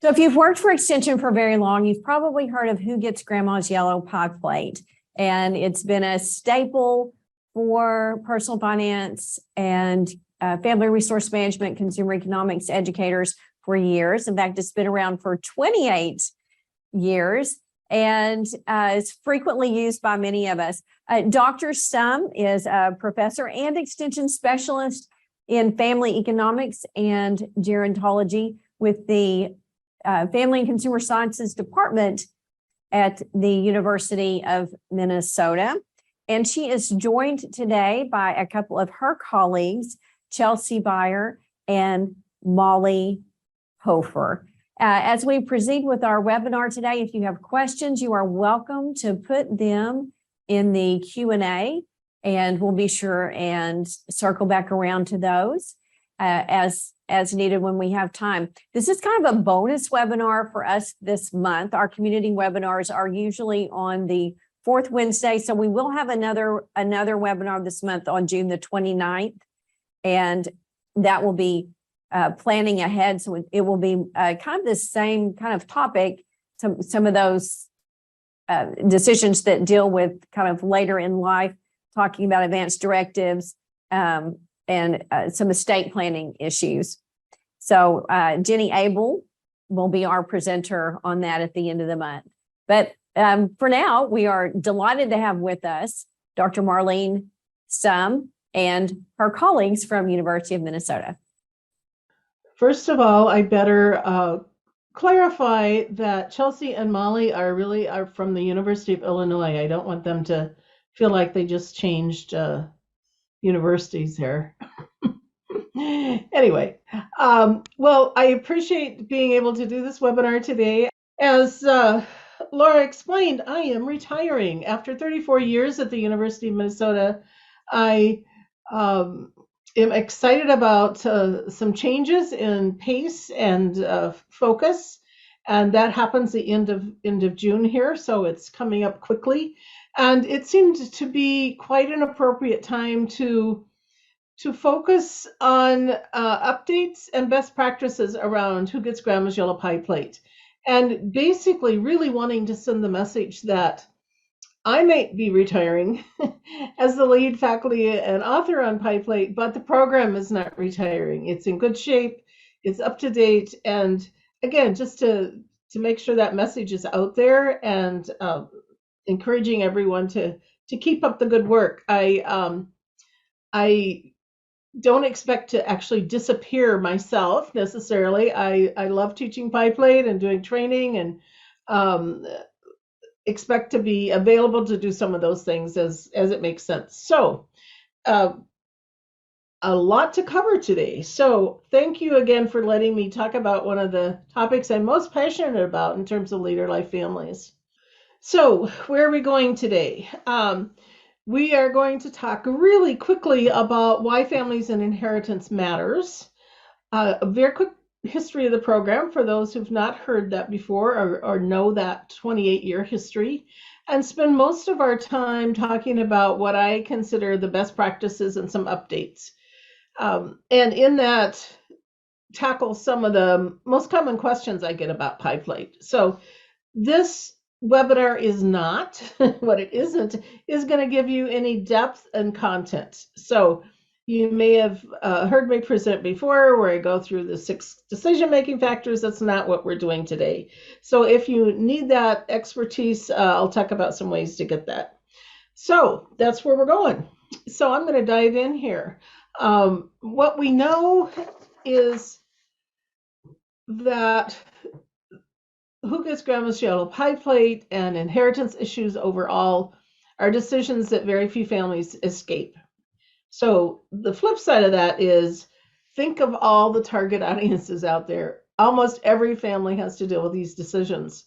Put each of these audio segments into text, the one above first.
So if you've worked for Extension for very long, you've probably heard of Who Gets Grandma's Yellow Pie Plate. And it's been a staple for personal finance and family resource management, consumer economics educators for years. In fact, it's been around for 28 years and is frequently used by many of us. Dr. Sum is a professor and extension specialist in family economics and gerontology with the Family and Consumer Sciences Department at the University of Minnesota. And she is joined today by a couple of her colleagues, Chelsea Beyer and Molly Hofer. As we proceed with our webinar today, if you have questions, you are welcome to put them in the Q&A, and we'll be sure and circle back around to those as needed when we have time. This is kind of a bonus webinar for us this month. Our community webinars are usually on the fourth Wednesday, so we will have another webinar this month on June the 29th, and that will be planning ahead. So it will be kind of the same kind of topic, some of those decisions that deal with kind of later in life, talking about advanced directives, and some estate planning issues. So Jenny Abel will be our presenter on that at the end of the month. But for now, we are delighted to have with us Dr. Marlene Sum and her colleagues from University of Minnesota. First of all, I better clarify that Chelsea and Molly are from the University of Illinois. I don't want them to feel like they just changed universities here. Anyway, well, I appreciate being able to do this webinar today. As Laura explained, I am retiring. After 34 years at the University of Minnesota, I am excited about some changes in pace and focus, and that happens the end of June here, so it's coming up quickly. And it seemed to be quite an appropriate time to focus on updates and best practices around Who Gets Grandma's Yellow Pie Plate, and basically really wanting to send the message that I might be retiring as the lead faculty and author on Pie Plate, but the program is not retiring. It's in good shape, it's up to date, and again, just to make sure that message is out there and encouraging everyone to keep up the good work. I don't expect to actually disappear myself necessarily. I love teaching Pie Plate and doing training, and expect to be available to do some of those things as it makes sense. So a lot to cover today. So thank you again for letting me talk about one of the topics I'm most passionate about in terms of later life families. So where are we going today? We are going to talk really quickly about why families and inheritance matters. A very quick history of the program for those who've not heard that before or know that 28-year history, and spend most of our time talking about what I consider the best practices and some updates. And in that, tackle some of the most common questions I get about Pie Plate. So this webinar is not, what it isn't, is going to give you any depth and content. So you may have heard me present before where I go through the 6 decision-making factors. That's not what we're doing today. So if you need that expertise, I'll talk about some ways to get that. So that's where we're going. So I'm going to dive in here. What we know is that Who Gets Grandma's Yellow Pie Plate and inheritance issues overall are decisions that very few families escape. So the flip side of that is, think of all the target audiences out there. Almost every family has to deal with these decisions,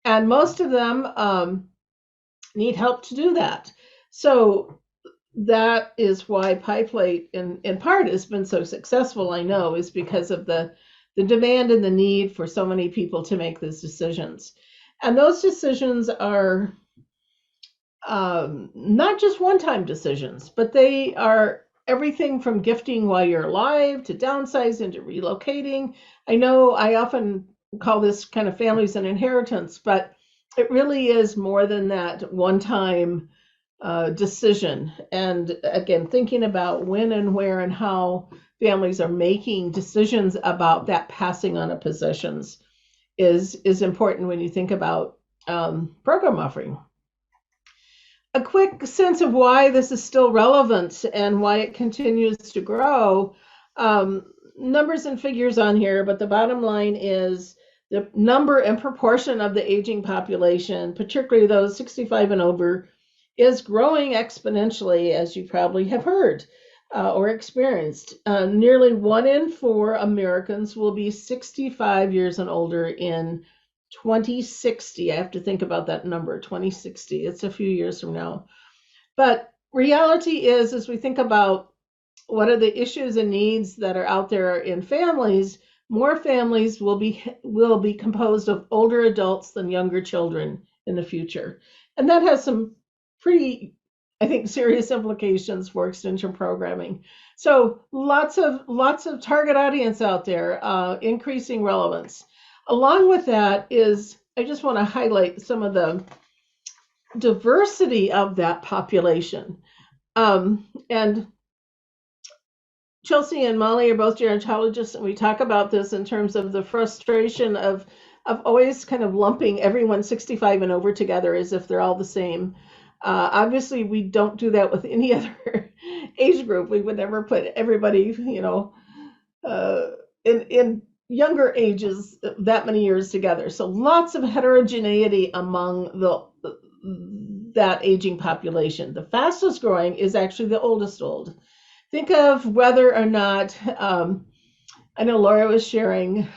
and most of them need help to do that. So that is why Pie Plate in part has been so successful, I know, is because of the demand and the need for so many people to make those decisions. And those decisions are not just one-time decisions, but they are everything from gifting while you're alive to downsizing to relocating. I know I often call this kind of families and inheritance, but it really is more than that one-time decision. And again, thinking about when and where and how families are making decisions about that passing on of possessions is important when you think about program offering. A quick sense of why this is still relevant and why it continues to grow. Numbers and figures on here, but the bottom line is the number and proportion of the aging population, particularly those 65 and over, is growing exponentially, as you probably have heard or experienced. Nearly 1 in 4 Americans will be 65 years and older in 2060. I have to think about that number, 2060. It's a few years from now. But reality is, as we think about what are the issues and needs that are out there in families, more families will be composed of older adults than younger children in the future. And that has some pretty, I think, serious implications for extension programming. So lots of target audience out there, increasing relevance. Along with that is, I just want to highlight some of the diversity of that population. And Chelsea and Molly are both gerontologists, and we talk about this in terms of the frustration of always kind of lumping everyone 65 and over together as if they're all the same. Obviously, we don't do that with any other age group. We would never put everybody, in younger ages that many years together. So lots of heterogeneity among that aging population. The fastest growing is actually the oldest old. Think of whether or not, I know Laura was sharing,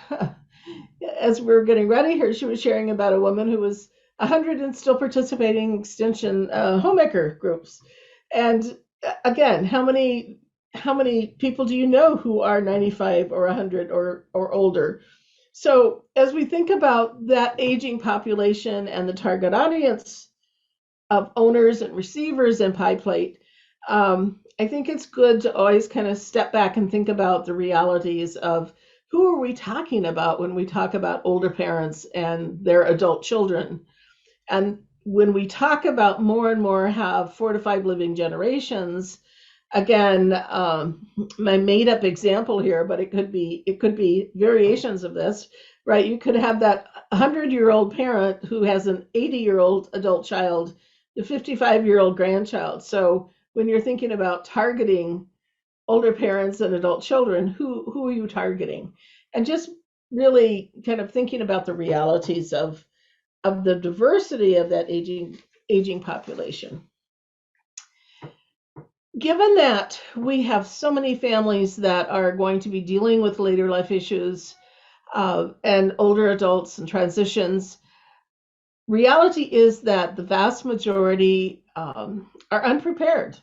as we were getting ready here, she was sharing about a woman who was 100 and still participating in extension homemaker groups. And again, how many people do you know who are 95 or 100 or older? So as we think about that aging population and the target audience of owners and receivers in Pie Plate, I think it's good to always kind of step back and think about the realities of who are we talking about when we talk about older parents and their adult children. And when we talk about more and more have 4 to 5 living generations, again, my made up example here, but it could be variations of this, right? You could have that 100-year-old parent who has an 80-year-old adult child, the 55-year-old grandchild. So when you're thinking about targeting older parents and adult children, who are you targeting? And just really kind of thinking about the realities of the diversity of that aging population. Given that we have so many families that are going to be dealing with later life issues and older adults and transitions, reality is that the vast majority are unprepared.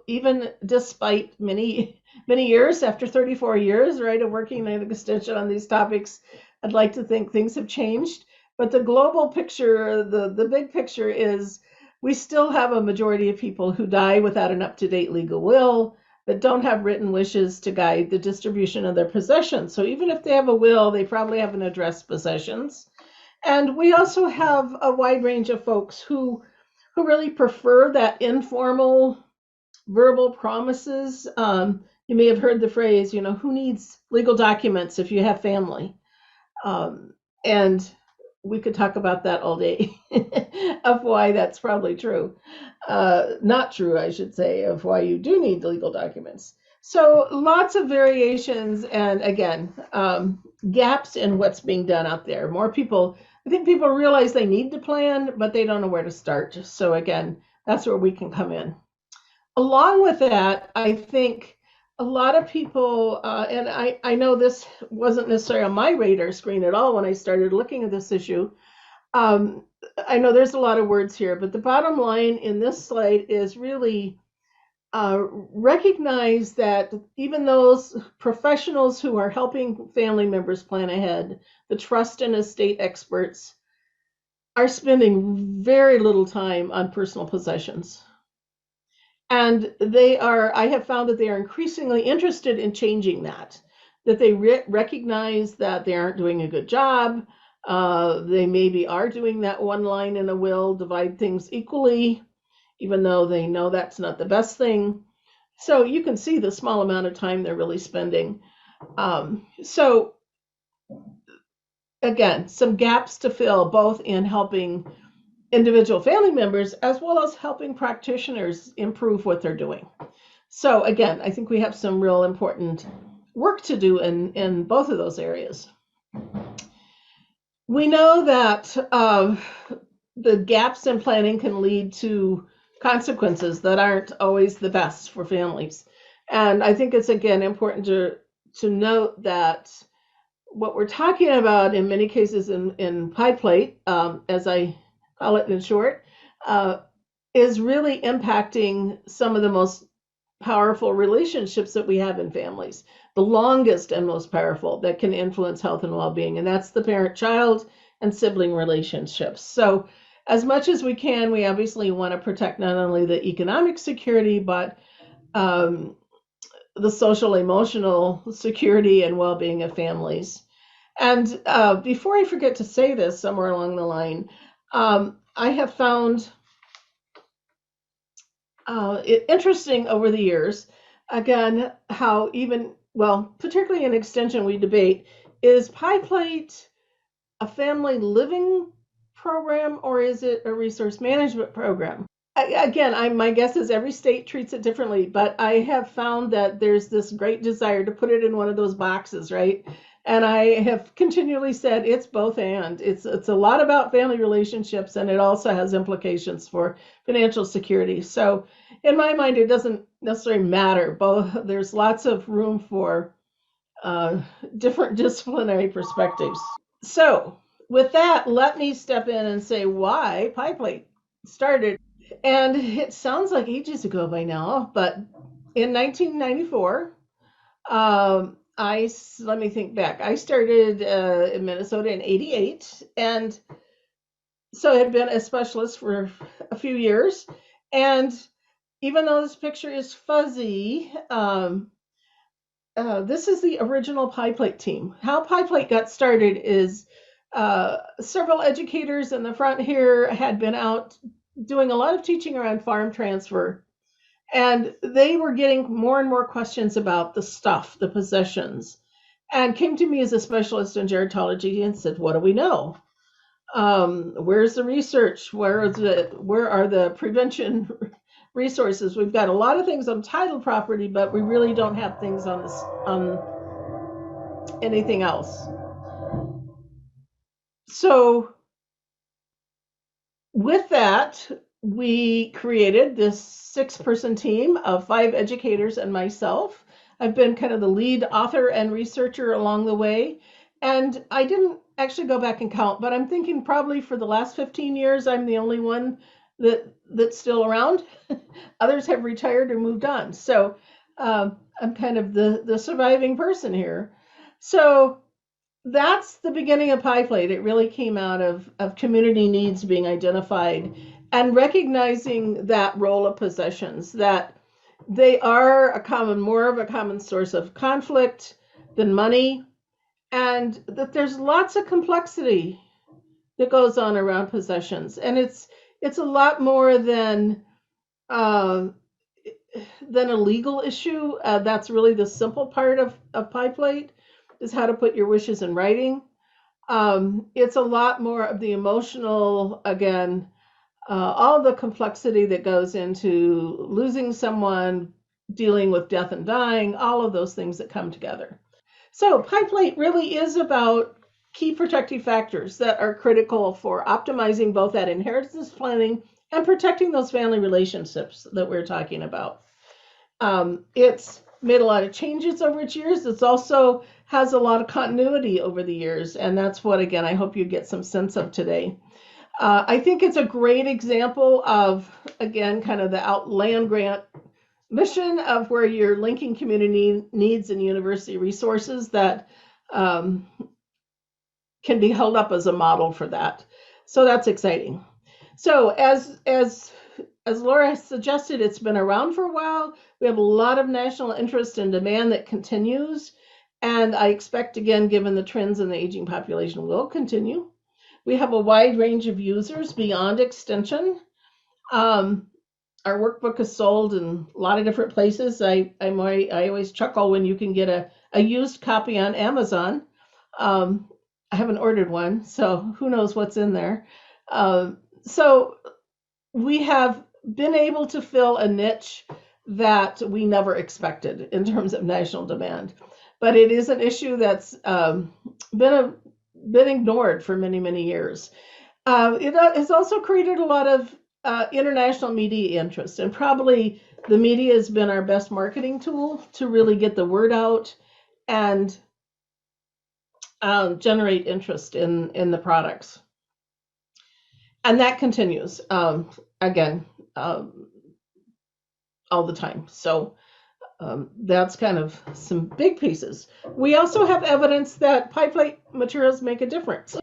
Even despite many years, after 34 years, right, of working in extension on these topics, I'd like to think things have changed. But the global picture, the big picture is we still have a majority of people who die without an up-to-date legal will, that don't have written wishes to guide the distribution of their possessions. So even if they have a will, they probably haven't addressed possessions. And we also have a wide range of folks who really prefer that informal verbal promises. You may have heard the phrase, who needs legal documents if you have family? And we could talk about that all day of why that's probably true. Not true, I should say, of why you do need legal documents. So lots of variations and, again, gaps in what's being done out there. I think people realize they need to plan, but they don't know where to start. So again, that's where we can come in. Along with that, I think a lot of people, and I know this wasn't necessarily on my radar screen at all when I started looking at this issue. I know there's a lot of words here, but the bottom line in this slide is really recognize that even those professionals who are helping family members plan ahead, the trust and estate experts, are spending very little time on personal possessions. And I have found that they are increasingly interested in changing that. that they recognize that they aren't doing a good job. They maybe are doing that one line in a will, divide things equally, even though they know that's not the best thing. So you can see the small amount of time they're really spending. So again, some gaps to fill, both in helping individual family members as well as helping practitioners improve what they're doing. So again, I think we have some real important work to do in both of those areas. We know that the gaps in planning can lead to consequences that aren't always the best for families. And I think it's, again, important to note that what we're talking about in many cases in pie plate, as I call it in short, is really impacting some of the most powerful relationships that we have in families, the longest and most powerful that can influence health and well-being, and that's the parent-child and sibling relationships. So as much as we can, we obviously want to protect not only the economic security, but the social, emotional security and well-being of families. And before I forget to say this somewhere along the line, I have found it interesting over the years, again, how even, well, particularly in extension we debate, is Pie Plate a family living program or is it a resource management program? Again, my guess is every state treats it differently, but I have found that there's this great desire to put it in one of those boxes, right? And I have continually said it's both and. It's a lot about family relationships, and it also has implications for financial security. So in my mind, it doesn't necessarily matter. Both, there's lots of room for different disciplinary perspectives. So with that, let me step in and say why Pie Plate started. And it sounds like ages ago by now, but in 1994, let me think back. I started in Minnesota in '88, and so I had been a specialist for a few years. And even though this picture is fuzzy, this is the original Pie Plate team. How Pie Plate got started is several educators in the front here had been out doing a lot of teaching around farm transfer. And they were getting more and more questions about the stuff, the possessions, and came to me as a specialist in gerontology and said, what do we know? Where's the research? Where are the prevention resources? We've got a lot of things on title property, but we really don't have things on anything else. So with that, we created this 6-person team of 5 educators and myself. I've been kind of the lead author and researcher along the way. And I didn't actually go back and count, but I'm thinking probably for the last 15 years, I'm the only one that's still around. Others have retired or moved on. So I'm kind of the surviving person here. So that's the beginning of Pie Plate. It really came out of community needs being identified and recognizing that role of possessions, that they are more of a common source of conflict than money, and that there's lots of complexity that goes on around possessions. And it's a lot more than a legal issue. That's really the simple part of Pie Plate, is how to put your wishes in writing. It's a lot more of the emotional, again, all the complexity that goes into losing someone, dealing with death and dying, all of those things that come together. So Pie Plate really is about key protective factors that are critical for optimizing both that inheritance planning and protecting those family relationships that we're talking about. It's made a lot of changes over its years. It's also has a lot of continuity over the years, and that's what, again, I hope you get some sense of today. I think it's a great example of, again, kind of the land grant mission of where you're linking community needs and university resources that can be held up as a model for that. So that's exciting. So as Laura suggested, it's been around for a while. We have a lot of national interest and demand that continues. And I expect, again, given the trends in the aging population will continue. We have a wide range of users beyond extension. Um, our workbook is sold in a lot of different places. I always chuckle when you can get a used copy on Amazon. I haven't ordered one, so who knows what's in there. So we have been able to fill a niche that we never expected in terms of national demand. But it is an issue that's been ignored for many, many years. It has also created a lot of international media interest, and probably the media has been our best marketing tool to really get the word out and generate interest in the products. And that continues, again, all the time. So that's kind of some big pieces. We also have evidence that pie plate materials make a difference.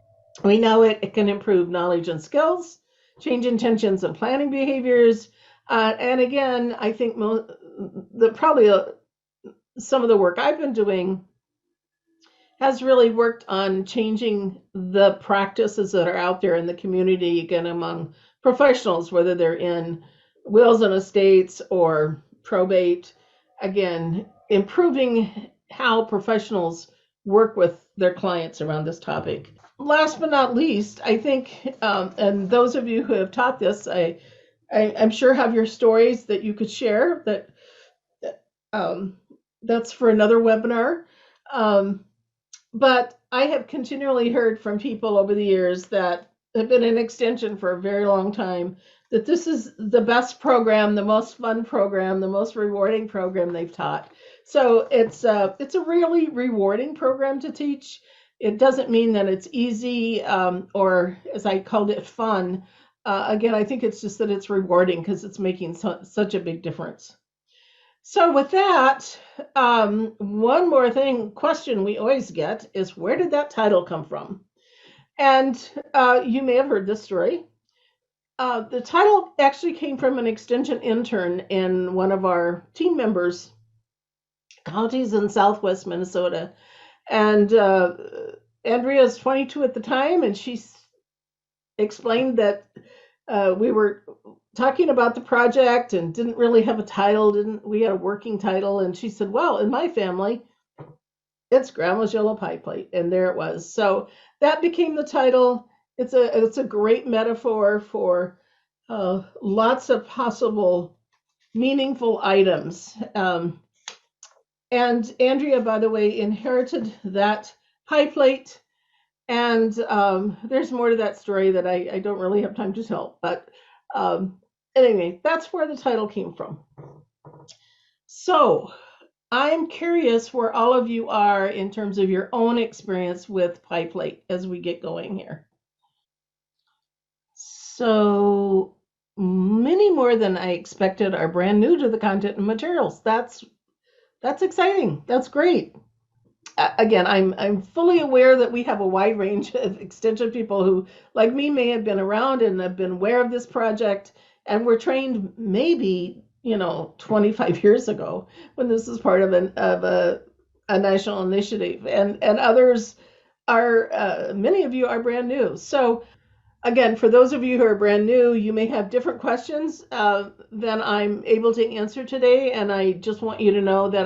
We know it can improve knowledge and skills, change intentions and planning behaviors. And again, I think some of the work I've been doing has really worked on changing the practices that are out there in the community, again, among professionals, whether they're in wills and estates or probate. Again, improving how professionals work with their clients around this topic. Last but not least, I think, and those of you who have taught this, I'm sure have your stories that you could share. That's for another webinar. But I have continually heard from people over the years that have been in extension for a very long time that this is the best program, the most fun program, the most rewarding program they've taught. So it's a really rewarding program to teach. It doesn't mean that it's easy or, as I called it, fun. Again, I think it's just that it's rewarding because it's making such a big difference. So with that, one more question we always get is, where did that title come from? And you may have heard this story. The title actually came from an extension intern in one of our team members' counties in Southwest Minnesota. And Andrea's 22 at the time, and she explained that we were talking about the project and didn't really have a title. We had a working title, and she said, well, in my family, it's Grandma's Yellow Pie Plate, and there it was. So that became the title. It's a great metaphor for lots of possible meaningful items. And Andrea, by the way, inherited that pie plate. And there's more to that story that I don't really have time to tell. But anyway, that's where the title came from. So I'm curious where all of you are in terms of your own experience with pie plate as we get going here. So many more than I expected are brand new to the content and materials. That's exciting. That's great. Again, I'm fully aware that we have a wide range of extension people who, like me, may have been around and have been aware of this project and were trained maybe 25 years ago when this is part of a national initiative, and others are many of you are brand new. So again, for those of you who are brand new, you may have different questions than I'm able to answer today, and I just want you to know that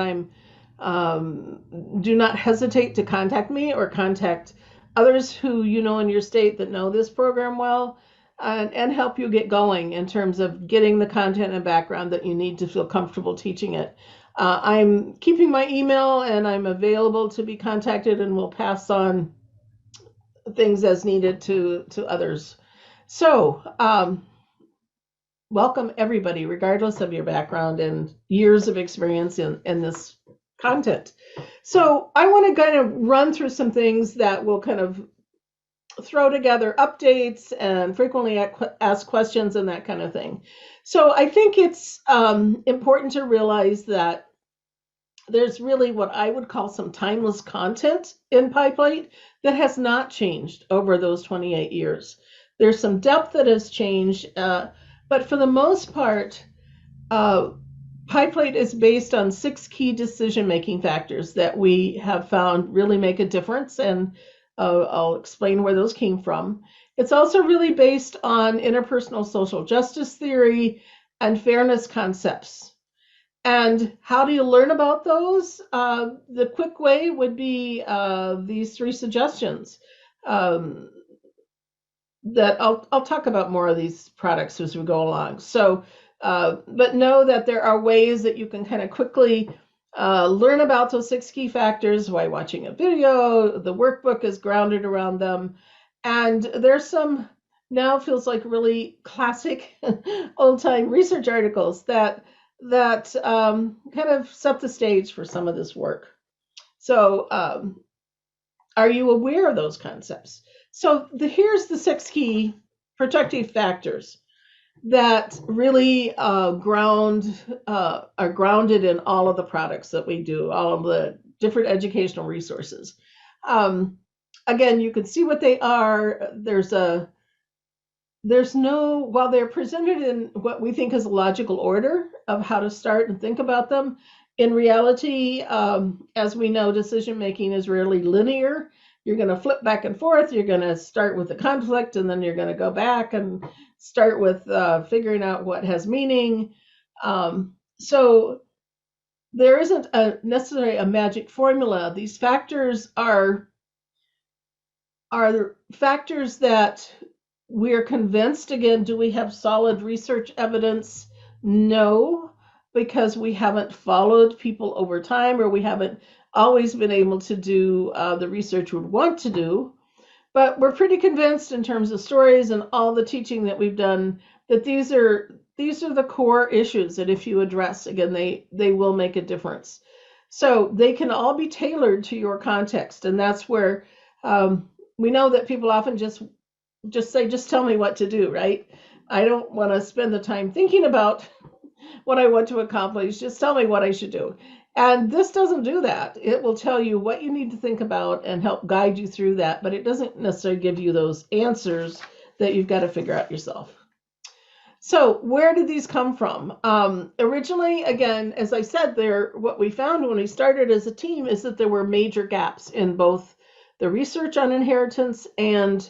do not hesitate to contact me or contact others who in your state that know this program well, and help you get going in terms of getting the content and background that you need to feel comfortable teaching it. I'm keeping my email, and I'm available to be contacted, and will pass on things as needed to others. So welcome everybody, regardless of your background and years of experience in this content. So I want to kind of run through some things that will kind of throw together updates and frequently asked questions and that kind of thing. So I think it's important to realize that there's really what I would call some timeless content in pie plate that has not changed over those 28 years. There's some depth that has changed, but for the most part, Pie Plate is based on 6 key decision-making factors that we have found really make a difference, and I'll explain where those came from. It's also really based on interpersonal social justice theory and fairness concepts. And how do you learn about those? The quick way would be these 3 suggestions. That I'll talk about more of these products as we go along. So, but know that there are ways that you can kind of quickly learn about those 6 key factors by watching a video. The workbook is grounded around them. And there's some now feels like really classic old time research articles that kind of set the stage for some of this work. So, are you aware of those concepts? So here's the 6 key protective factors that really are grounded in all of the products that we do, all of the different educational resources. Again, you can see what they are. While they're presented in what we think is a logical order of how to start and think about them, in reality, as we know, decision making is rarely linear. You're going to flip back and forth. You're going to start with the conflict, and then you're going to go back and start with figuring out what has meaning. So there isn't necessarily a magic formula. These factors are factors that we're convinced. Again, do we have solid research evidence? No, because we haven't followed people over time, or we haven't always been able to do the research we'd want to do. But we're pretty convinced in terms of stories and all the teaching that we've done that these are the core issues that if you address, again, they will make a difference. So they can all be tailored to your context. And that's where we know that people often just say, just tell me what to do, right? I don't want to spend the time thinking about what I want to accomplish. Just tell me what I should do. And this doesn't do that. It will tell you what you need to think about and help guide you through that, but it doesn't necessarily give you those answers that you've got to figure out yourself. So where did these come from? Originally, again, as I said, what we found when we started as a team is that there were major gaps in both the research on inheritance and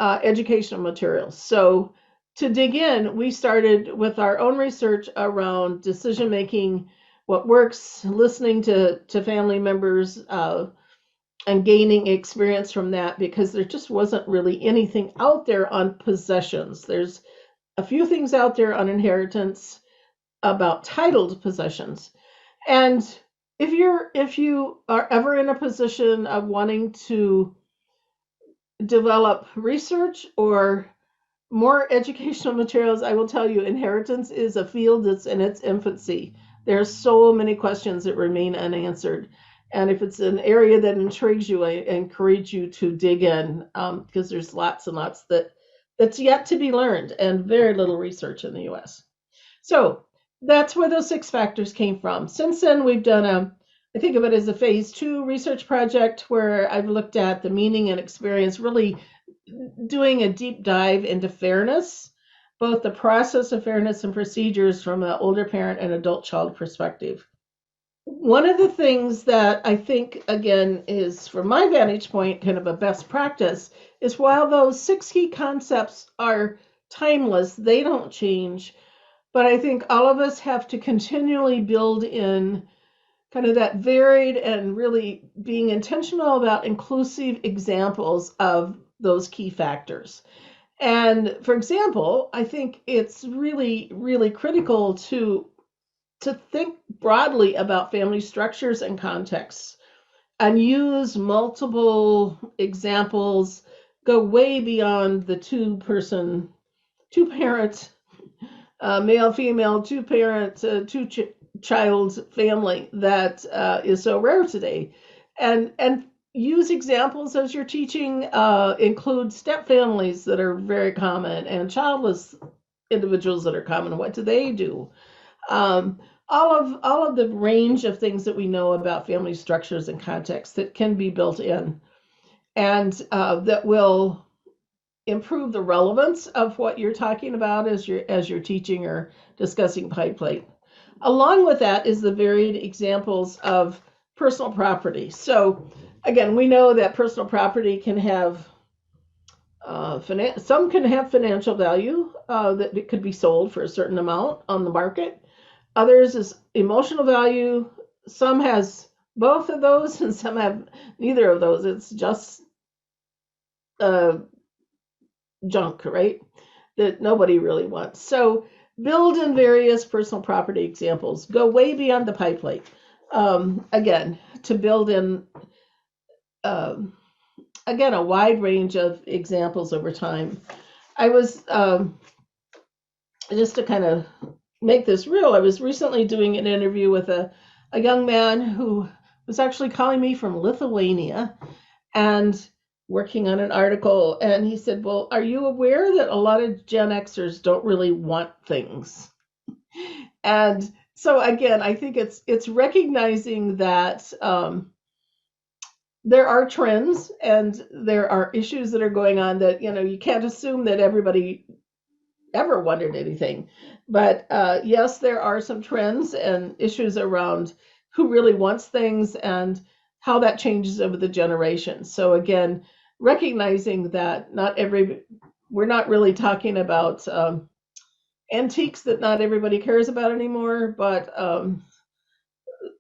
educational materials. So to dig in, we started with our own research around decision making, what works, listening to family members, and gaining experience from that, because there just wasn't really anything out there on possessions. There's a few things out there on inheritance about titled possessions. And if you are ever in a position of wanting to develop research or more educational materials, I will tell you, inheritance is a field that's in its infancy. There are so many questions that remain unanswered. And if it's an area that intrigues you, I encourage you to dig in, because there's lots and lots that's yet to be learned, and very little research in the US. So that's where those 6 factors came from. Since then, we've done I think of it as a phase 2 research project where I've looked at the meaning and experience, really doing a deep dive into fairness, both the process of fairness and procedures from an older parent and adult child perspective. One of the things that I think, again, is from my vantage point, kind of a best practice, is while those 6 key concepts are timeless, they don't change. But I think all of us have to continually build in kind of that varied and really being intentional about inclusive examples of those key factors. And for example, I think it's really, really critical to think broadly about family structures and contexts and use multiple examples, go way beyond the two parent, male, female, two-parent, two-child family that is so rare today. And use examples as you're teaching, include step families that are very common and childless individuals that are common. What do they do? All of the range of things that we know about family structures and contexts that can be built in, and that will improve the relevance of what you're talking about as you're teaching or discussing Pie Plate. Along with that is the varied examples of personal property. So again, we know that personal property can have some can have financial value that it could be sold for a certain amount on the market. Others is emotional value. Some has both of those, and some have neither of those. It's just junk, right? That nobody really wants. So build in various personal property examples. Go way beyond the pie plate. Again, to build in again, a wide range of examples over time. I was, just to kind of make this real, I was recently doing an interview with a young man who was actually calling me from Lithuania and working on an article. And he said, well, are you aware that a lot of Gen Xers don't really want things? And so again, I think it's recognizing that there are trends and there are issues that are going on that, you can't assume that everybody ever wanted anything. But yes, there are some trends and issues around who really wants things and how that changes over the generations. So again, recognizing that we're not really talking about antiques that not everybody cares about anymore, but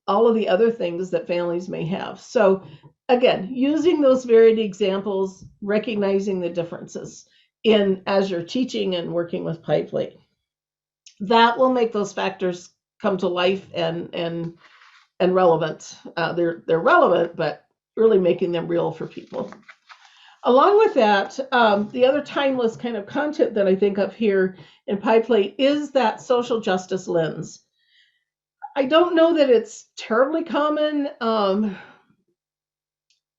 all of the other things that families may have. So again, using those varied examples, recognizing the differences as you're teaching and working with pie plate. That will make those factors come to life and relevant. They're relevant, but really making them real for people. Along with that, the other timeless kind of content that I think of here in pie plate is that social justice lens. I don't know that it's terribly common.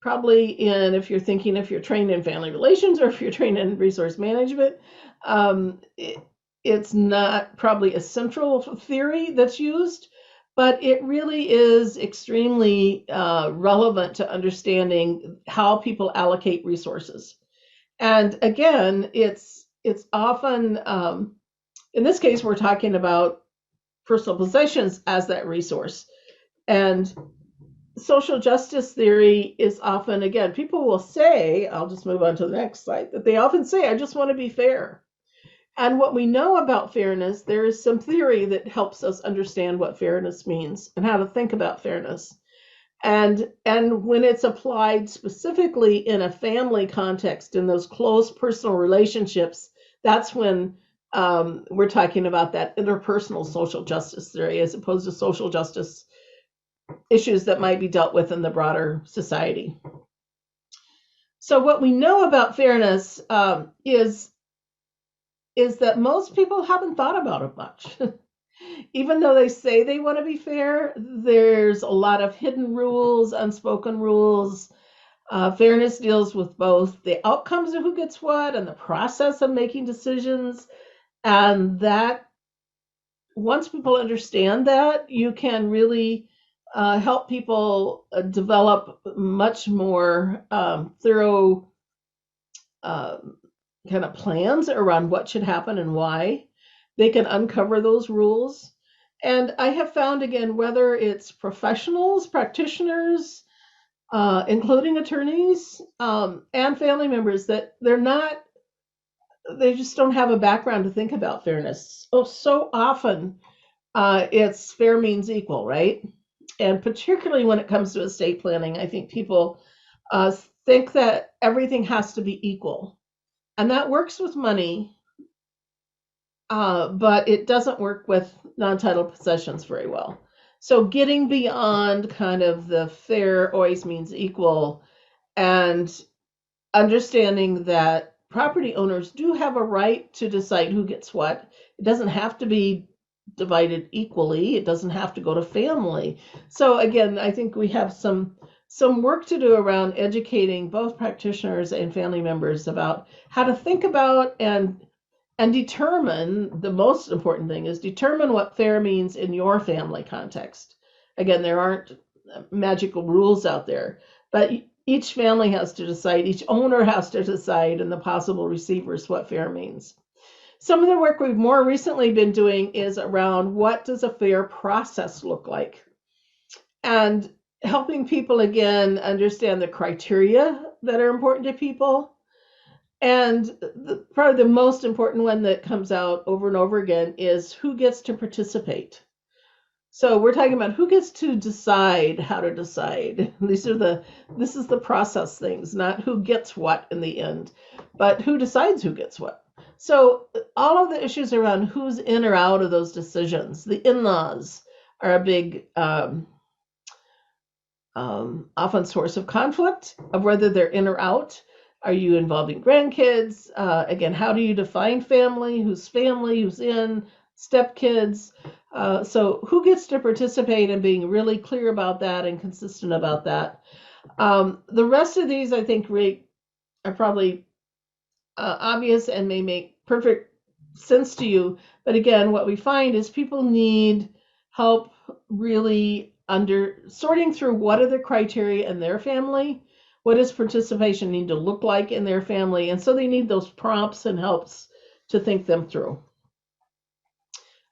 Probably if you're trained in family relations or if you're trained in resource management, it's not probably a central theory that's used, but it really is extremely relevant to understanding how people allocate resources. And again, it's often, in this case, we're talking about personal possessions as that resource. And social justice theory is often, again, people will say, I'll just move on to the next slide, that they often say, I just want to be fair. And what we know about fairness, there is some theory that helps us understand what fairness means and how to think about fairness. And when it's applied specifically in a family context, in those close personal relationships, that's when we're talking about that interpersonal social justice theory as opposed to social justice issues that might be dealt with in the broader society. So what we know about fairness is that most people haven't thought about it much. Even though they say they want to be fair, there's a lot of hidden rules, unspoken rules. Fairness deals with both the outcomes of who gets what and the process of making decisions. And that, once people understand that, you can really help people develop much more thorough kind of plans around what should happen and why. They can uncover those rules. And I have found, again, whether it's professionals, practitioners, including attorneys, and family members, that they just don't have a background to think about fairness. So often it's fair means equal, right? And particularly when it comes to estate planning, I think people think that everything has to be equal. And that works with money, but it doesn't work with non-title possessions very well. So getting beyond kind of the fair always means equal and understanding that property owners do have a right to decide who gets what. It doesn't have to be divided equally. It doesn't have to go to family. So again, I think we have some work to do around educating both practitioners and family members about how to think about and determine. The most important thing is determine what fair means in your family context. Again, there aren't magical rules out there, but each family has to decide, each owner has to decide, and the possible receivers, what fair means. Some of the work we've more recently been doing is around what does a fair process look like? And helping people again understand the criteria that are important to people. And probably the most important one that comes out over and over again is who gets to participate. So we're talking about who gets to decide how to decide. This is the process things, not who gets what in the end, but who decides who gets what. So all of the issues around who's in or out of those decisions, the in-laws are a big often source of conflict of whether they're in or out. Are you involving grandkids? Again, how do you define family? Who's in? Stepkids. So who gets to participate and being really clear about that and consistent about that. The rest of these, I think, are probably obvious and may make perfect sense to you. But again, what we find is people need help really sorting through what are the criteria in their family, what does participation need to look like in their family, and so they need those prompts and helps to think them through.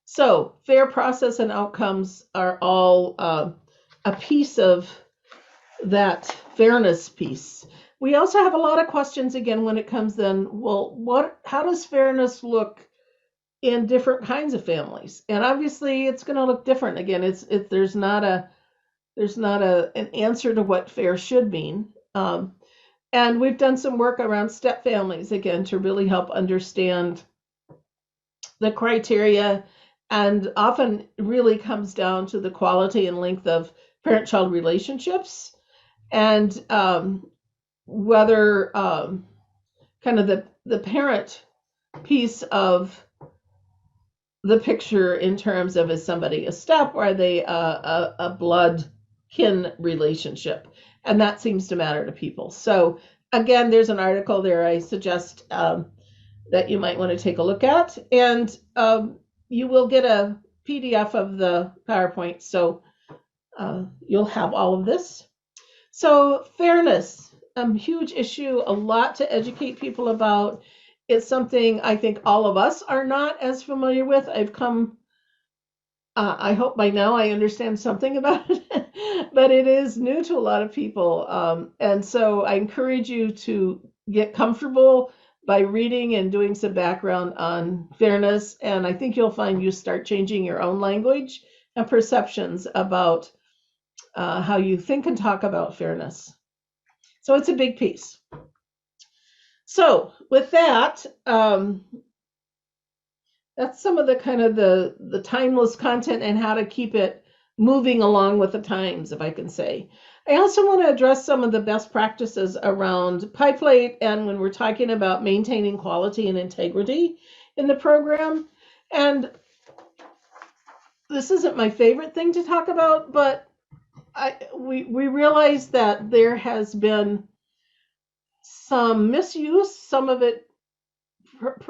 So fair process and outcomes are all a piece of that fairness piece. We also have a lot of questions again when it comes then, well, how does fairness look in different kinds of families? And obviously it's going to look different. Again, there's not an answer to what fair should mean. And we've done some work around step families again to really help understand the criteria, and often really comes down to the quality and length of parent-child relationships, and whether kind of the parent piece of the picture in terms of, is somebody a step, or are they a blood kin relationship? And that seems to matter to people. So again, there's an article there I suggest that you might want to take a look at, and you will get a PDF of the PowerPoint, so you'll have all of this. So fairness, huge issue, a lot to educate people about. It's something I think all of us are not as familiar with. I hope by now I understand something about it, but it is new to a lot of people. And so I encourage you to get comfortable by reading and doing some background on fairness. And I think you'll find you start changing your own language and perceptions about how you think and talk about fairness. So it's a big piece. So with that, that's some of the kind of the timeless content and how to keep it moving along with the times, if I can say. I also want to address some of the best practices around PiePlate and when we're talking about maintaining quality and integrity in the program. And this isn't my favorite thing to talk about, but we realize that there has been some misuse, some of it,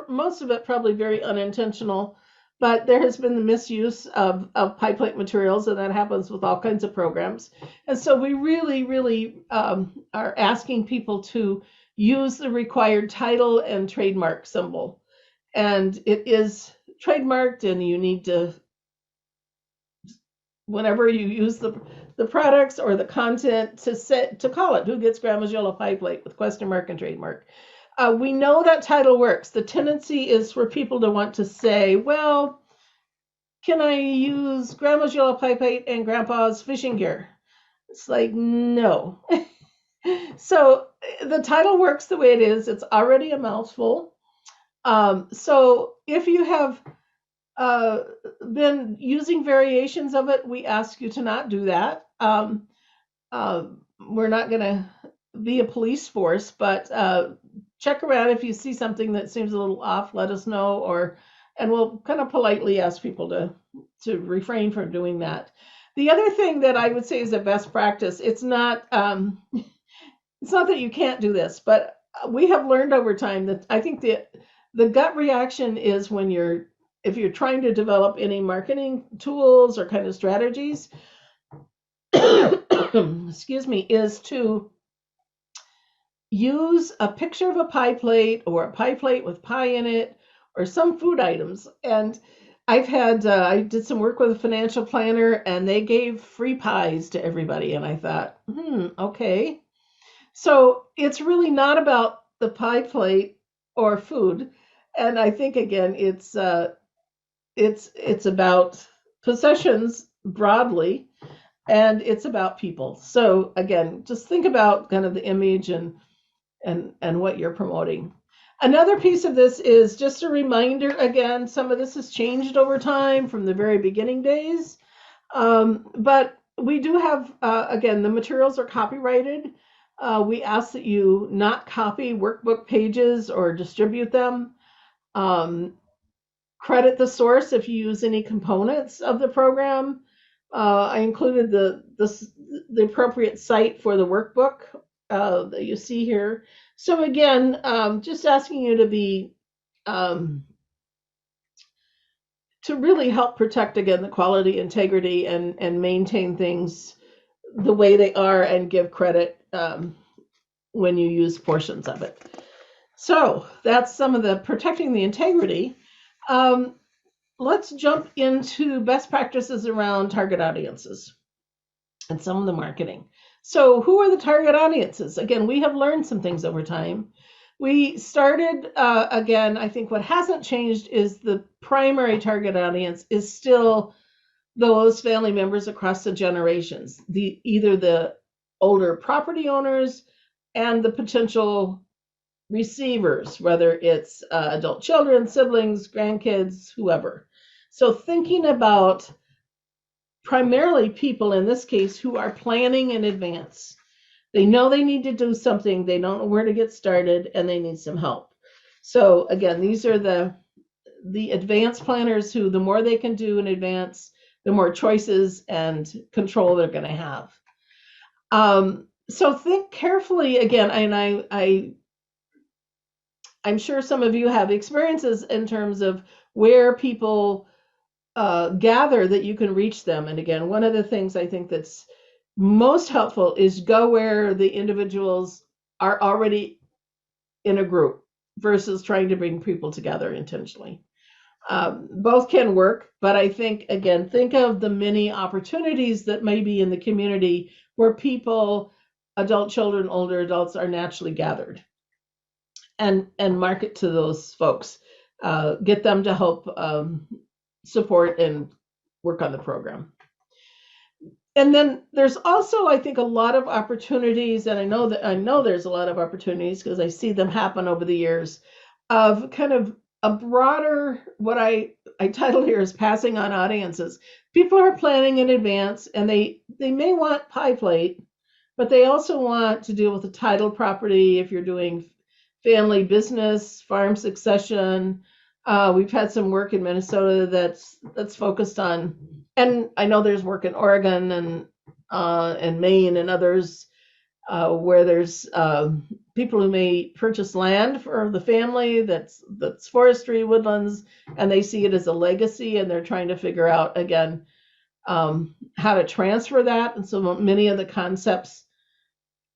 most of it probably very unintentional, but there has been the misuse of PiePlate materials, and that happens with all kinds of programs. And so we really are asking people to use the required title and trademark symbol. And it is trademarked, and you need to, whenever you use the products or the content, to call it Who Gets Grandma's Yellow PiePlate with question mark and trademark. We know that title works. The tendency is for people to want to say, well, can I use Grandma's Yellow PiePlate and Grandpa's fishing gear? It's like, no. So the title works the way it is. It's already a mouthful. So if you have been using variations of it, we ask you to not do that. We're not going to be a police force, but check around. If you see something that seems a little off, let us know, and we'll kind of politely ask people to refrain from doing that. The other thing that I would say is a best practice, it's not that you can't do this, but we have learned over time that I think the gut reaction is if you're trying to develop any marketing tools or kind of strategies, excuse me, is to use a picture of a pie plate or a pie plate with pie in it, or some food items. And I've had, I did some work with a financial planner and they gave free pies to everybody. And I thought, okay. So it's really not about the pie plate or food. And I think again, it's about possessions broadly, and it's about people. So again, just think about kind of the image and what you're promoting. Another piece of this is just a reminder, again, some of this has changed over time from the very beginning days. But we do have, again, the materials are copyrighted. We ask that you not copy workbook pages or distribute them. Credit the source if you use any components of the program. I included the appropriate site for the workbook that you see here. So again, just asking you to be to really help protect again the quality, integrity, and maintain things the way they are, and give credit when you use portions of it. So that's some of the protecting the integrity. Let's jump into best practices around target audiences and some of the marketing. So who are the target audiences? Again, we have learned some things over time. We started, again, I think what hasn't changed is the primary target audience is still those family members across the generations, either the older property owners and the potential receivers, whether it's adult children, siblings, grandkids, whoever. So thinking about primarily people in this case who are planning in advance. They know they need to do something, they don't know where to get started, and they need some help. So again, these are the advanced planners who the more they can do in advance, the more choices and control they're going to have. So think carefully again, and I'm sure some of you have experiences in terms of where people gather that you can reach them. And again, one of the things I think that's most helpful is go where the individuals are already in a group versus trying to bring people together intentionally. Both can work, but I think, again, think of the many opportunities that may be in the community where people, adult children, older adults, are naturally gathered, and market to those folks. Get them to help support and work on the program. And then there's also, I think, a lot of opportunities, and I know there's a lot of opportunities because I see them happen over the years, of kind of a broader, what I title here is passing on audiences. People are planning in advance, and they may want pie plate, but they also want to deal with the title property if you're doing family business, farm succession. We've had some work in Minnesota that's focused on, and I know there's work in Oregon and Maine and others where there's people who may purchase land for the family that's forestry, woodlands, and they see it as a legacy, and they're trying to figure out again how to transfer that. And so many of the concepts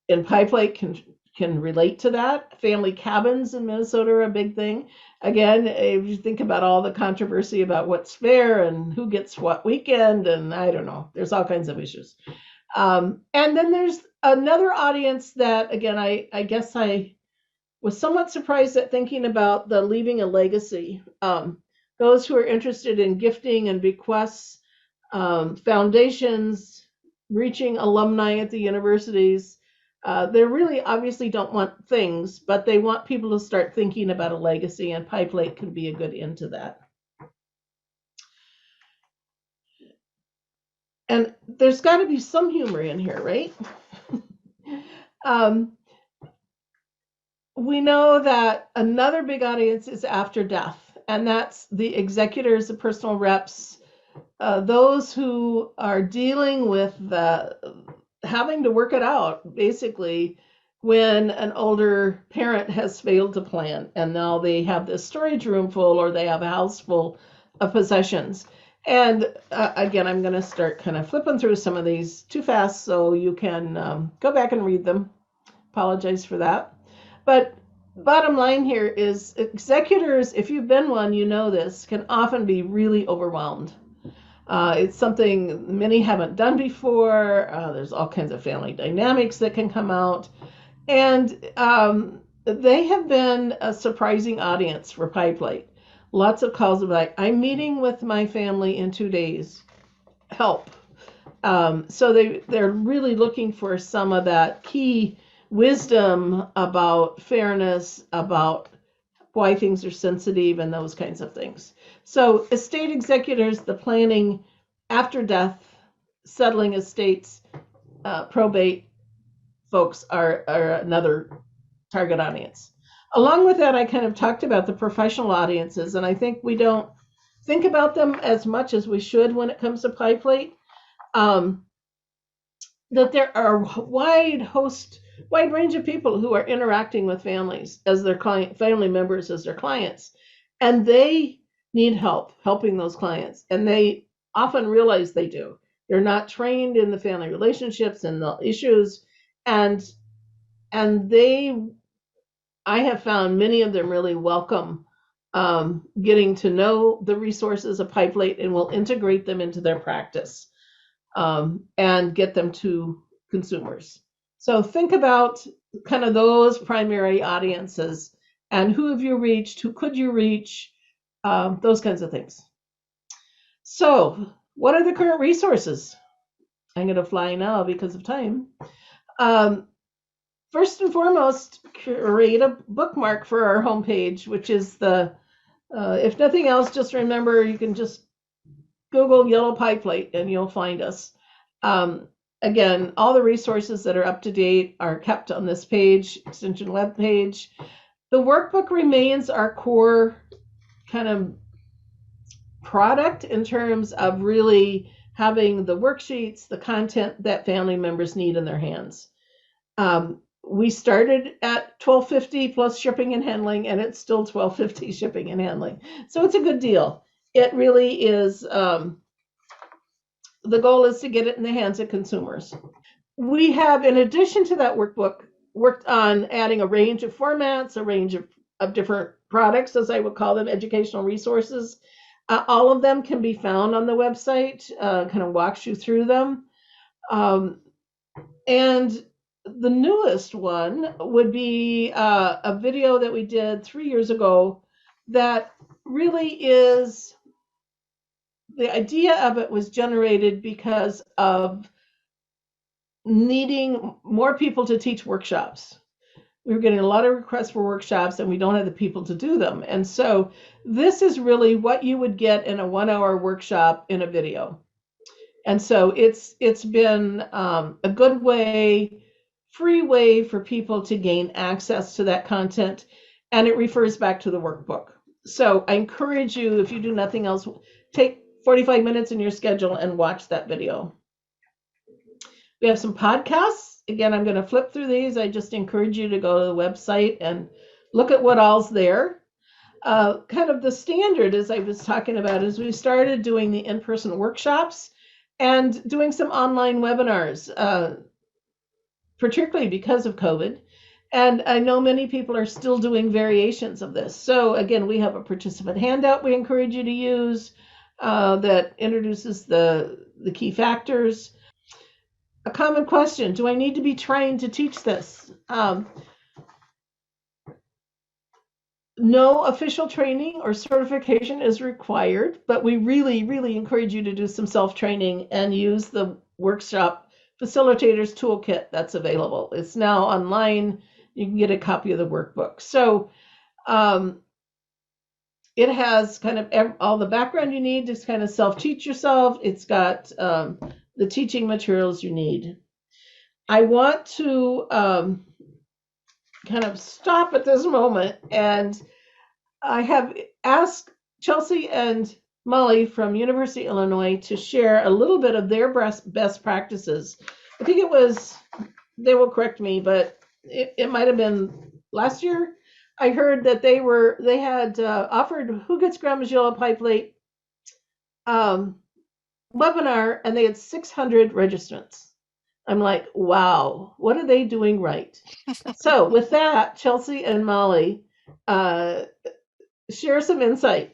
in pie plate can relate to that. Family cabins in Minnesota are a big thing. Again, if you think about all the controversy about what's fair and who gets what weekend, and I don't know, there's all kinds of issues. And then there's another audience that, again, I guess I was somewhat surprised at thinking about the leaving a legacy. Those who are interested in gifting and bequests, foundations, reaching alumni at the universities. They really obviously don't want things, but they want people to start thinking about a legacy, and pie plate can be a good end to that. And there's got to be some humor in here, right? We know that another big audience is after death, and that's the executors, the personal reps, those who are dealing with having to work it out, basically, when an older parent has failed to plan, and now they have this storage room full, or they have a house full of possessions. And again, I'm going to start kind of flipping through some of these too fast, so you can go back and read them. Apologize for that. But bottom line here is executors, if you've been one, you know this, can often be really overwhelmed. It's something many haven't done before. There's all kinds of family dynamics that can come out. And they have been a surprising audience for Pie Plate. Lots of calls of like, I'm meeting with my family in 2 days. Help. So they're really looking for some of that key wisdom about fairness, about why things are sensitive and those kinds of things. So estate executors, the planning after death, settling estates, probate folks are another target audience. Along with that, I kind of talked about the professional audiences, and I think we don't think about them as much as we should when it comes to Pie Plate. That there are a wide range of people who are interacting with families as their family members as their clients, and they need help helping those clients, and they often realize they do. They're not trained in the family relationships and the issues, and I have found many of them really welcome getting to know the resources of Pie Plate and will integrate them into their practice and get them to consumers. So think about kind of those primary audiences and who have you reached, who could you reach, those kinds of things. So what are the current resources? I'm going to fly now because of time. First and foremost, create a bookmark for our homepage, which is if nothing else, just remember you can just Google Yellow Pie Plate and you'll find us. Again, all the resources that are up to date are kept on this page, Extension web page. The workbook remains our core kind of product in terms of really having the worksheets, the content that family members need in their hands. We started at $12.50 plus shipping and handling, and it's still $12.50 shipping and handling. So it's a good deal. It really is. The goal is to get it in the hands of consumers. We have, in addition to that workbook, worked on adding a range of formats, a range of different products, as I would call them, educational resources. All of them can be found on the website, kind of walks you through them. And the newest one would be a video that we did 3 years ago that really is, the idea of it was generated because of needing more people to teach workshops. We were getting a lot of requests for workshops and we don't have the people to do them. And so this is really what you would get in a 1-hour workshop in a video. And so it's been a good way, free way for people to gain access to that content, and it refers back to the workbook. So I encourage you, if you do nothing else, take 45 minutes in your schedule and watch that video. We have some podcasts. Again, I'm going to flip through these. I just encourage you to go to the website and look at what all's there. Kind of the standard, as I was talking about, is we started doing the in-person workshops and doing some online webinars, particularly because of COVID. And I know many people are still doing variations of this. So again, we have a participant handout we encourage you to use that introduces the key factors. A common question, do I need to be trained to teach this? No official training or certification is required, but we really, really encourage you to do some self-training and use the workshop facilitators toolkit that's available. It's now online. You can get a copy of the workbook. So it has kind of all the background you need to kind of self-teach yourself. It's got the teaching materials you need. I want to kind of stop at this moment, and I have asked Chelsea and Molly from University of Illinois to share a little bit of their best practices. I think it was, they will correct me, but it might have been last year. I heard that they had offered Who Gets Grandma's Yellow Pie Plate webinar, and they had 600 registrants. I'm like, wow, what are they doing right? So with that, Chelsea and Molly, uh, share some insight.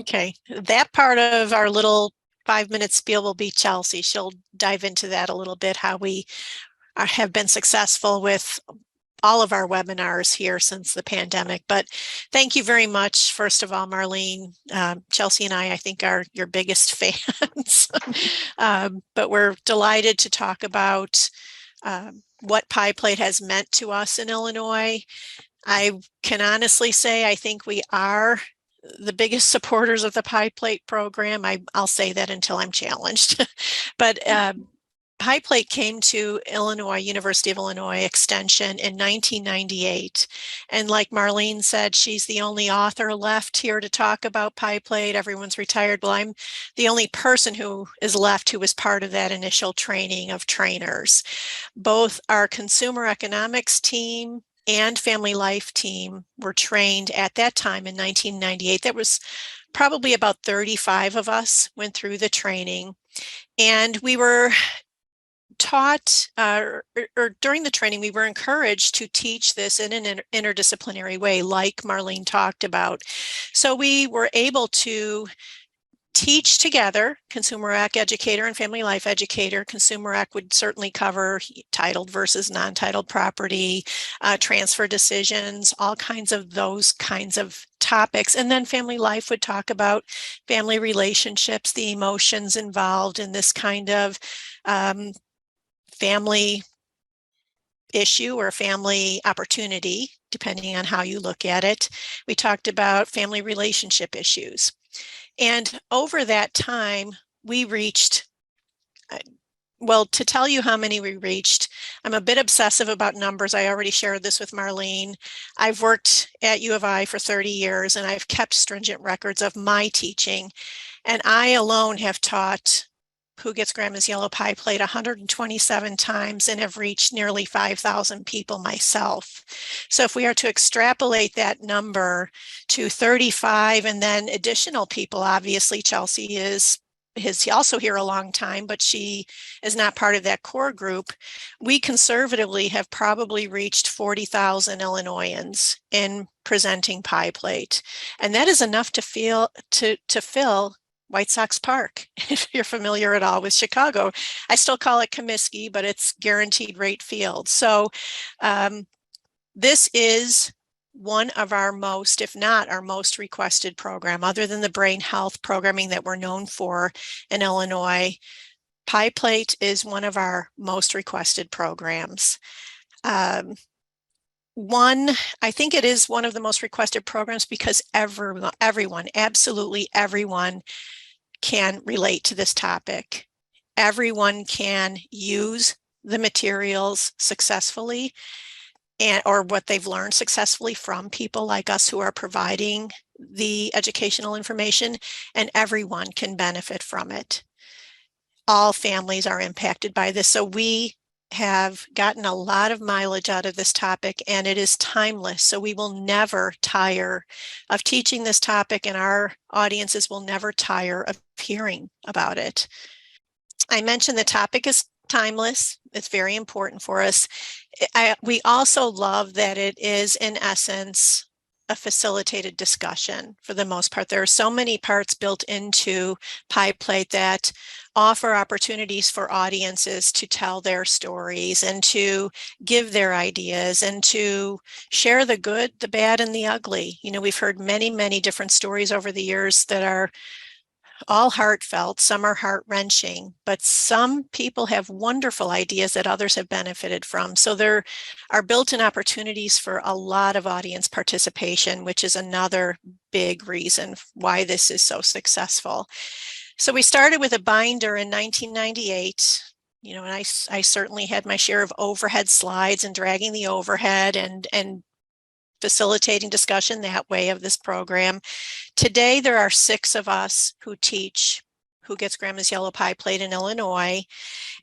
Okay, that part of our little 5-minute spiel will be Chelsea. She'll dive into that a little bit, how we have been successful with all of our webinars here since the pandemic. But thank you very much. First of all, Marlene, Chelsea and I think are your biggest fans. But we're delighted to talk about what Pie Plate has meant to us in Illinois. I can honestly say I think we are the biggest supporters of the Pie Plate program. I'll say that until I'm challenged. But Pie Plate came to Illinois, University of Illinois Extension in 1998. And like Marlene said, she's the only author left here to talk about Pie Plate. Everyone's retired. Well, I'm the only person who is left who was part of that initial training of trainers. Both our consumer economics team and family life team were trained at that time in 1998. There was probably about 35 of us went through the training, and we were taught or during the training, we were encouraged to teach this in an interdisciplinary way, like Marlene talked about. So we were able to teach together, consumer ec educator and family life educator. Consumer ec would certainly cover titled versus non-titled property, transfer decisions, all kinds of those kinds of topics. And then family life would talk about family relationships, the emotions involved in this kind of family issue or family opportunity, depending on how you look at it. We talked about family relationship issues. And over that time, we reached, well, to tell you how many we reached, I'm a bit obsessive about numbers. I already shared this with Marlene. I've worked at U of I for 30 years, and I've kept stringent records of my teaching. And I alone have taught Who Gets Grandma's Yellow Pie Plate 127 times and have reached nearly 5,000 people myself. So if we are to extrapolate that number to 35 and then additional people, obviously Chelsea is also here a long time, but she is not part of that core group. We conservatively have probably reached 40,000 Illinoisans in presenting Pie Plate. And that is enough to fill White Sox Park, if you're familiar at all with Chicago. I still call it Comiskey, but it's guaranteed rate field. So this is one of our most, if not our most requested program, other than the brain health programming that we're known for in Illinois. Pie Plate is one of our most requested programs. I think it is one of the most requested programs because everyone, absolutely everyone can relate to this topic. Everyone can use the materials successfully or what they've learned successfully from people like us who are providing the educational information, and everyone can benefit from it. All families are impacted by this. So we have gotten a lot of mileage out of this topic, and it is timeless. So we will never tire of teaching this topic, and our audiences will never tire of hearing about it. I mentioned the topic is timeless. It's very important for us. We also love that it is, in essence, a facilitated discussion for the most part. There are so many parts built into Pie Plate that offer opportunities for audiences to tell their stories and to give their ideas and to share the good, the bad, and the ugly. You know, we've heard many, many different stories over the years that are all heartfelt, some are heart-wrenching, but some people have wonderful ideas that others have benefited from. So there are built-in opportunities for a lot of audience participation, which is another big reason why this is so successful. So we started with a binder in 1998. You know, and I certainly had my share of overhead slides and dragging the overhead and facilitating discussion that way of this program. Today, there are 6 of us who teach Who Gets Grandma's Yellow Pie Plate in Illinois,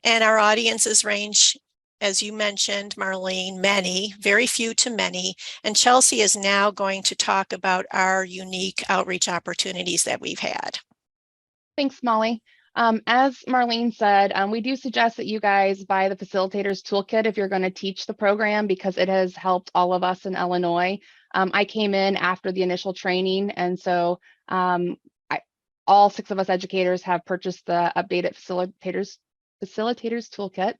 and our audiences range, as you mentioned, Marlene, many, very few to many, and Chelsea is now going to talk about our unique outreach opportunities that we've had. Thanks, Molly. As Marlene said, we do suggest that you guys buy the Facilitators Toolkit if you're going to teach the program, because it has helped all of us in Illinois. I came in after the initial training, and so all 6 of us educators have purchased the updated Facilitators Toolkit.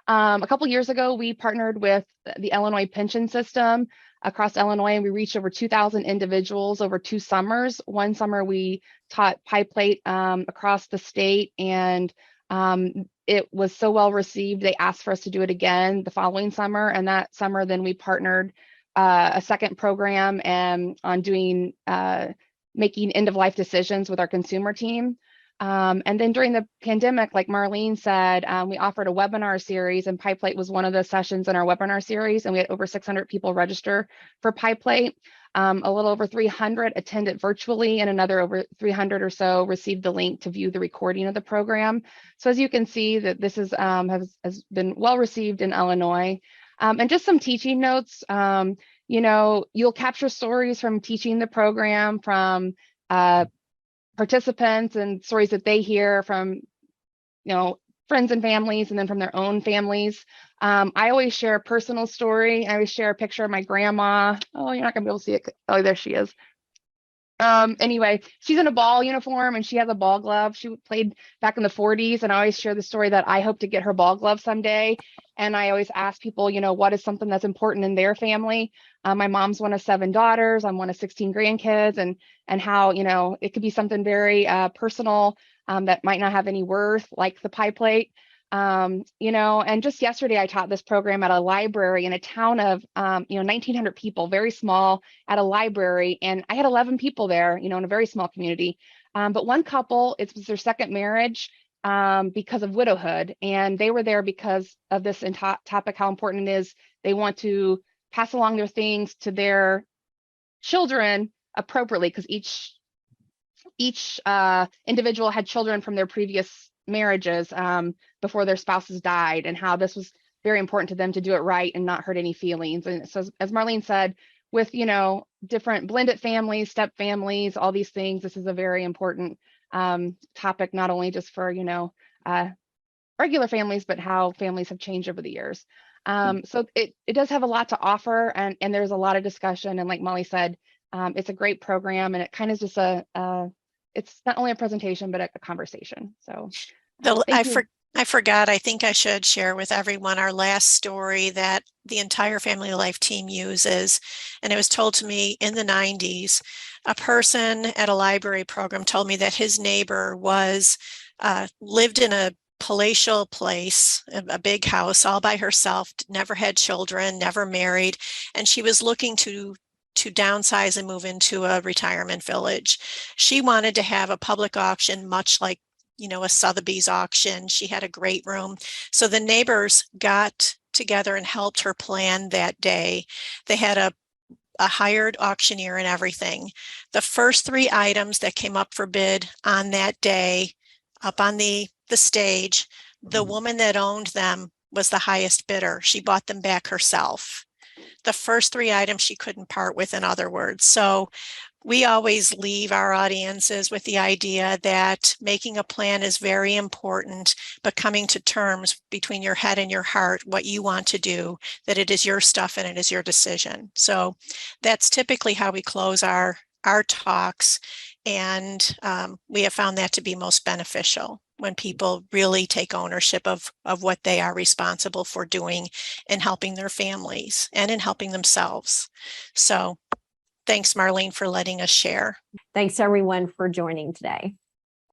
A couple years ago, we partnered with the Illinois Pension System across Illinois, and we reached over 2,000 individuals over 2 summers. One summer we taught pie plate across the state, and it was so well received, they asked for us to do it again the following summer. And that summer, then we partnered a second program and on doing making end-of-life decisions with our consumer team. And then during the pandemic, like Marlene said, we offered a webinar series, and Pie Plate was one of the sessions in our webinar series, and we had over 600 people register for Pie Plate. A little over 300 attended virtually, and another over 300 or so received the link to view the recording of the program. So as you can see, that this is has been well received in Illinois. And just some teaching notes. You know, you'll capture stories from teaching the program, from participants, and stories that they hear from, you know, friends and families, and then from their own families. I always share a personal story. I always share a picture of my grandma. Oh, you're not gonna be able to see it. Oh, there she is. Anyway, she's in a ball uniform and she has a ball glove. She played back in the 40s, and I always share the story that I hope to get her ball glove someday. And I always ask people, you know, what is something that's important in their family? My mom's one of 7 daughters. I'm one of 16 grandkids, and how, you know, it could be something very personal that might not have any worth, like the pie plate. You know, and just yesterday I taught this program at a library in a town of, you know, 1,900 people, very small, at a library. And I had 11 people there, you know, in a very small community. But one couple, it was their second marriage because of widowhood. And they were there because of this topic, how important it is. They want to pass along their things to their children appropriately, because each individual had children from their previous marriages before their spouses died, and how this was very important to them to do it right and not hurt any feelings. And so, as Marlene said, with, you know, different blended families, step families, all these things, this is a very important topic, not only just for, you know, regular families, but how families have changed over the years. So it does have a lot to offer, and there's a lot of discussion. And like Molly said, it's a great program, and it kind of just it's not only a presentation, but a conversation. So I forgot, I think I should share with everyone our last story that the entire Family Life team uses. And it was told to me in the 90s. A person at a library program told me that his neighbor was lived in a palatial place, a big house all by herself, never had children, never married. And she was looking to downsize and move into a retirement village. She wanted to have a public auction, much like, you know, a Sotheby's auction. She had a great room. So the neighbors got together and helped her plan that day. They had a hired auctioneer and everything. The first 3 items that came up for bid on that day, up on the stage, the woman that owned them was the highest bidder. She bought them back herself. The first 3 items she couldn't part with, in other words. So we always leave our audiences with the idea that making a plan is very important, but coming to terms between your head and your heart, what you want to do, that it is your stuff and it is your decision. So that's typically how we close our talks. And we have found that to be most beneficial, when people really take ownership of what they are responsible for doing in helping their families and in helping themselves. So thanks, Marlene, for letting us share. Thanks everyone for joining today.